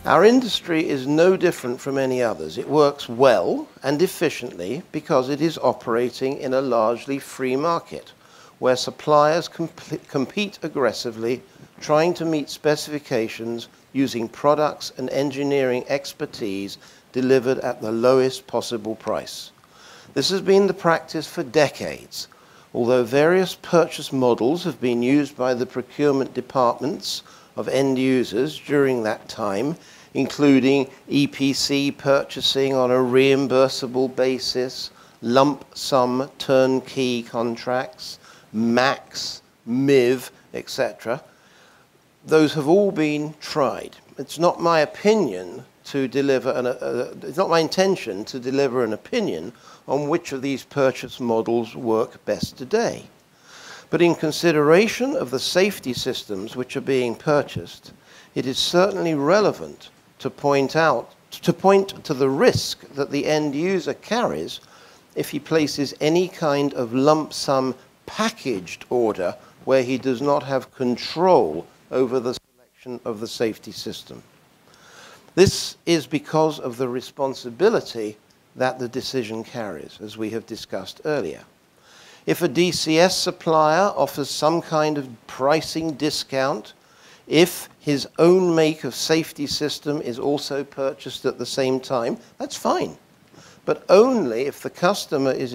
Our industry is no different from any others. It works well and efficiently because it is operating in a largely free market, where suppliers compete aggressively, trying to meet specifications using products and engineering expertise delivered at the lowest possible price. This has been the practice for decades, although various purchase models have been used by the procurement departments of end users during that time, including EPC purchasing on a reimbursable basis, lump sum turnkey contracts, MAX, MIV, etc. Those have all been tried. It's not my opinion to deliver it's not my intention to deliver an opinion on which of these purchase models work best today. But in consideration of the safety systems which are being purchased, it is certainly relevant to point to the risk that the end user carries if he places any kind of lump sum packaged order where he does not have control over the selection of the safety system. This is because of the responsibility that the decision carries, as we have discussed earlier. If a DCS supplier offers some kind of pricing discount, if his own make of safety system is also purchased at the same time, that's fine. But only if the customer is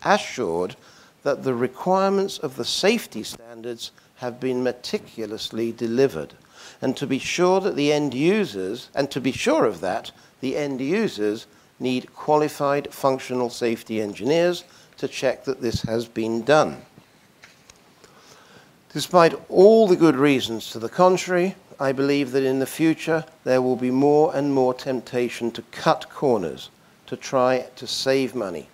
assured that the requirements of the safety standards have been meticulously delivered. And to be sure that the end users, and to be sure of that, the end users need qualified functional safety engineers to check that this has been done. Despite all the good reasons to the contrary, I believe that in the future there will be more and more temptation to cut corners, to try to save money.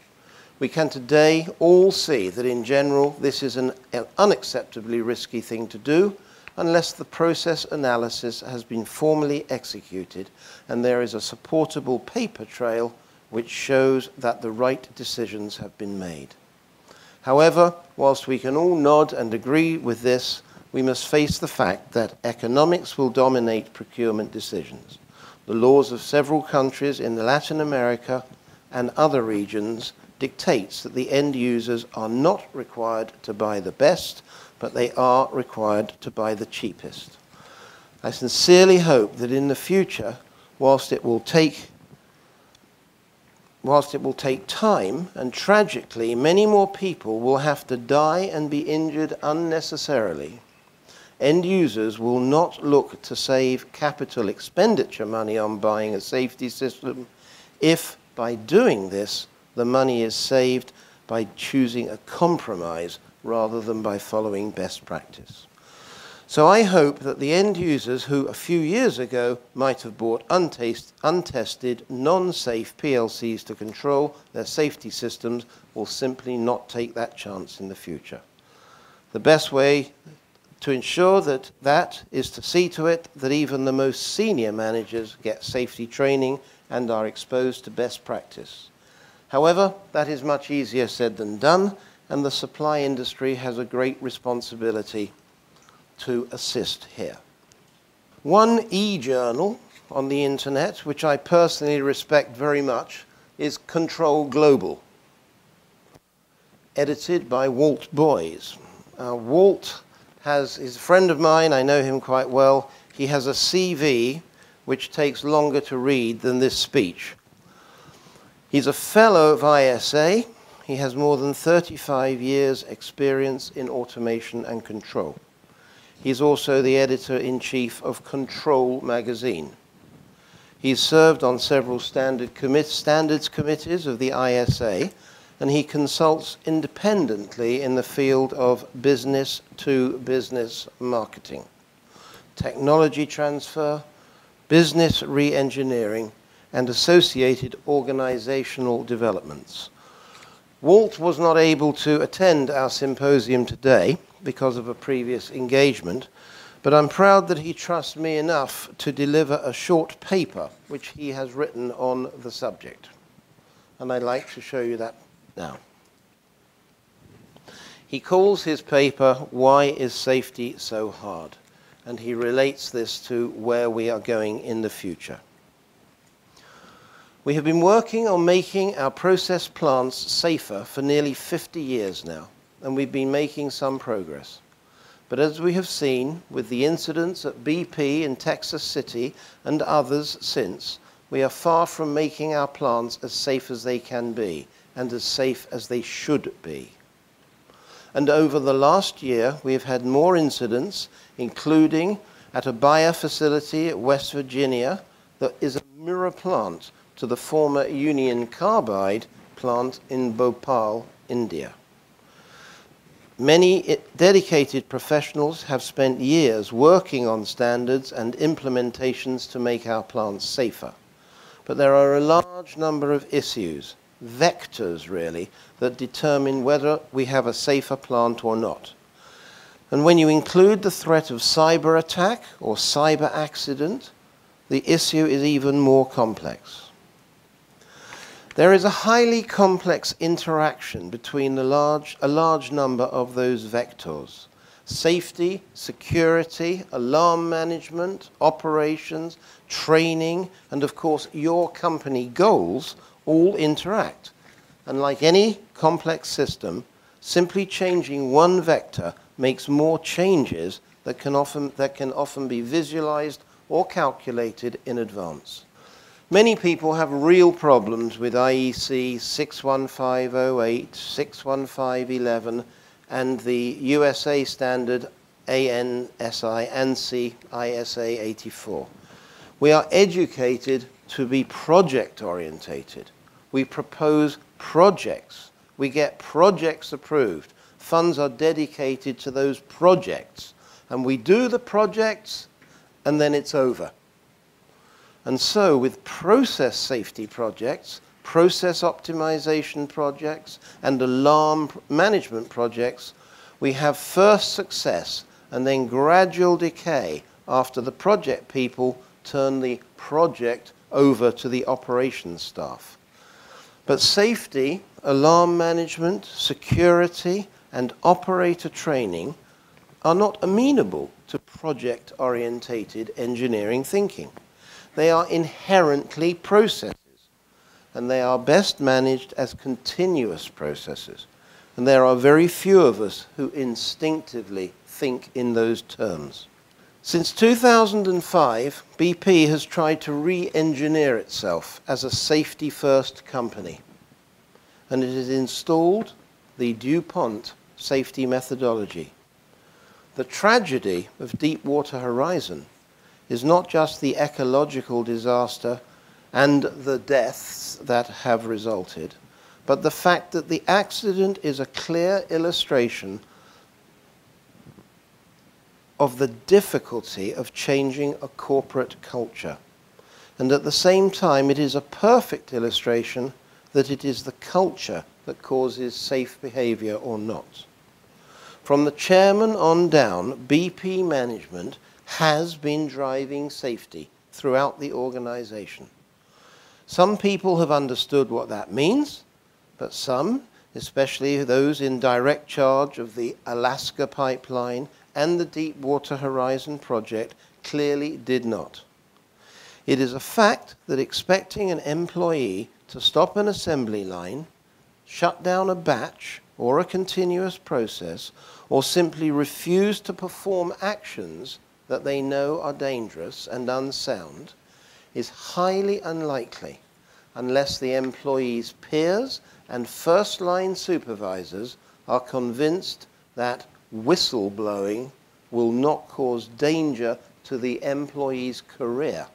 We can today all see that in general this is an unacceptably risky thing to do unless the process analysis has been formally executed and there is a supportable paper trail which shows that the right decisions have been made. However, whilst we can all nod and agree with this, we must face the fact that economics will dominate procurement decisions. The laws of several countries in Latin America and other regions dictates that the end users are not required to buy the best, but they are required to buy the cheapest. I sincerely hope that in the future, whilst it will take time, and tragically many more people will have to die and be injured unnecessarily, end users will not look to save capital expenditure money on buying a safety system if, by doing this, the money is saved by choosing a compromise rather than by following best practice. So I hope that the end users who a few years ago might have bought untested, non-safe PLCs to control their safety systems will simply not take that chance in the future. The best way to ensure that is to see to it that even the most senior managers get safety training and are exposed to best practice. However, that is much easier said than done, and the supply industry has a great responsibility to assist here. One e-journal on the internet, which I personally respect very much, is Control Global, edited by Walt Boyes. Walt is a friend of mine, I know him quite well. He has a CV which takes longer to read than this speech. He's a fellow of ISA. He has more than 35 years' experience in automation and control. He's also the editor-in-chief of Control magazine. He's served on several standards committees of the ISA, and he consults independently in the field of business-to-business marketing, technology transfer, business re-engineering, and associated organizational developments. Walt was not able to attend our symposium today because of a previous engagement, but I'm proud that he trusts me enough to deliver a short paper which he has written on the subject. And I'd like to show you that now. He calls his paper, "Why is Safety So Hard?" and he relates this to where we are going in the future. We have been working on making our process plants safer for nearly 50 years now, and we've been making some progress. But as we have seen with the incidents at BP in Texas City and others since, we are far from making our plants as safe as they can be and as safe as they should be. And over the last year, we have had more incidents, including at a Bayer facility at West Virginia that is a mirror plant to the former Union Carbide plant in Bhopal, India. Many dedicated professionals have spent years working on standards and implementations to make our plants safer. But there are a large number of issues, vectors really, that determine whether we have a safer plant or not. And when you include the threat of cyber attack or cyber accident, the issue is even more complex. There is a highly complex interaction between a large number of those vectors. Safety, security, alarm management, operations, training, and of course your company goals all interact. And like any complex system, simply changing one vector makes more changes that can often be visualized or calculated in advance. Many people have real problems with IEC 61508, 61511, and the USA standard ANSI, ANSI ISA 84. We are educated to be project-orientated. We propose projects. We get projects approved. Funds are dedicated to those projects. And we do the projects, and then it's over. And so with process safety projects, process optimization projects, and alarm management projects, we have first success and then gradual decay after the project people turn the project over to the operations staff. But safety, alarm management, security, and operator training are not amenable to project-orientated engineering thinking. They are inherently processes, and they are best managed as continuous processes. And there are very few of us who instinctively think in those terms. Since 2005, BP has tried to re-engineer itself as a safety-first company, and it has installed the DuPont safety methodology. The tragedy of Deepwater Horizon is not just the ecological disaster and the deaths that have resulted, but the fact that the accident is a clear illustration of the difficulty of changing a corporate culture. And at the same time, it is a perfect illustration that it is the culture that causes safe behavior or not. From the chairman on down, BP management has been driving safety throughout the organization. Some people have understood what that means, but some, especially those in direct charge of the Alaska pipeline and the Deepwater Horizon project, clearly did not. It is a fact that expecting an employee to stop an assembly line, shut down a batch or a continuous process, or simply refuse to perform actions that they know are dangerous and unsound is highly unlikely unless the employee's peers and first-line supervisors are convinced that whistleblowing will not cause danger to the employee's career.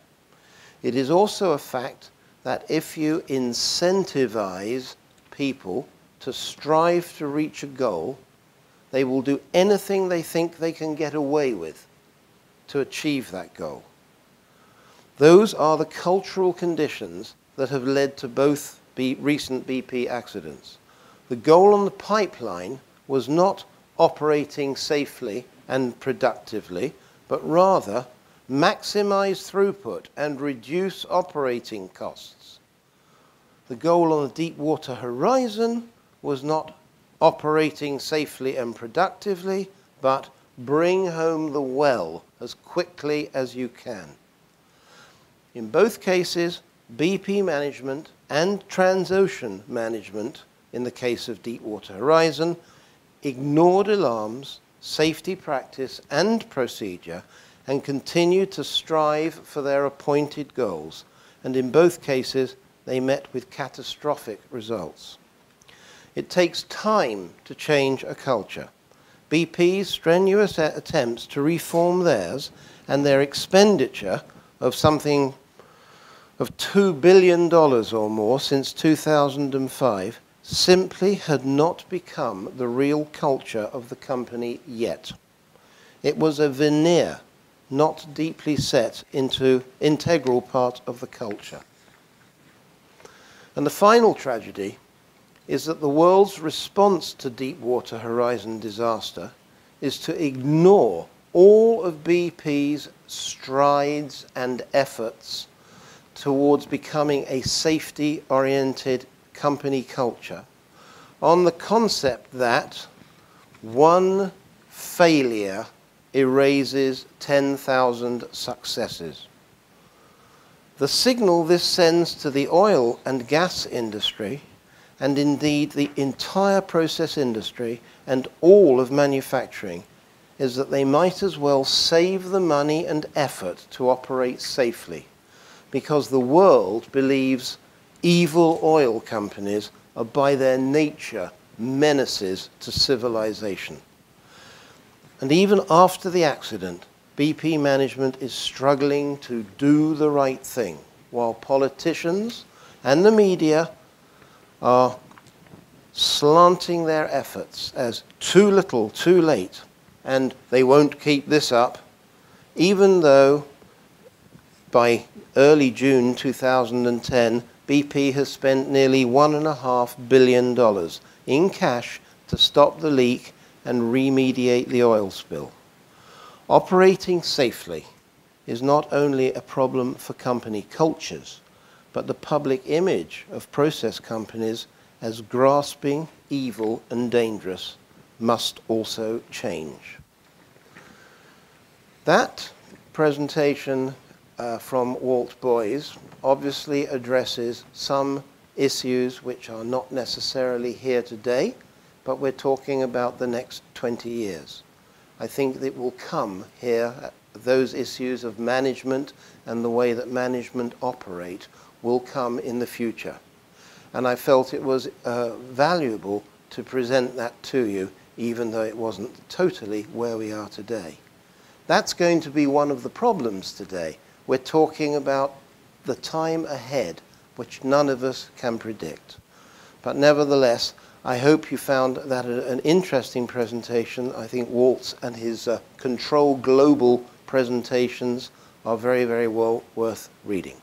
It is also a fact that if you incentivize people to strive to reach a goal, they will do anything they think they can get away with to achieve that goal. Those are the cultural conditions that have led to both recent BP accidents. The goal on the pipeline was not operating safely and productively, but rather maximize throughput and reduce operating costs. The goal on the Deepwater Horizon was not operating safely and productively, but bring home the well as quickly as you can. In both cases, BP management and Transocean management, in the case of Deepwater Horizon, ignored alarms, safety practice and procedure, and continued to strive for their appointed goals, and in both cases they met with catastrophic results. It takes time to change a culture. BP's strenuous attempts to reform theirs and their expenditure of something of $2 billion or more since 2005 simply had not become the real culture of the company yet. It was a veneer, not deeply set into integral part of the culture. And the final tragedy is that the world's response to Deepwater Horizon disaster is to ignore all of BP's strides and efforts towards becoming a safety-oriented company culture on the concept that one failure erases 10,000 successes. The signal this sends to the oil and gas industry, and indeed the entire process industry and all of manufacturing, is that they might as well save the money and effort to operate safely, because the world believes evil oil companies are by their nature menaces to civilization. And even after the accident, BP management is struggling to do the right thing, while politicians and the media are slanting their efforts as too little, too late, and they won't keep this up, even though by early June 2010, BP has spent nearly $1.5 billion in cash to stop the leak and remediate the oil spill. Operating safely is not only a problem for company cultures, but the public image of process companies as grasping, evil, and dangerous must also change. That presentation from Walt Boyes obviously addresses some issues which are not necessarily here today, but we're talking about the next 20 years. I think that will come here, those issues of management and the way that management operate will come in the future. And I felt it was valuable to present that to you, even though it wasn't totally where we are today. That's going to be one of the problems today. We're talking about the time ahead, which none of us can predict. But nevertheless, I hope you found that an interesting presentation. I think Walt's and his Control Global presentations are very, very well worth reading.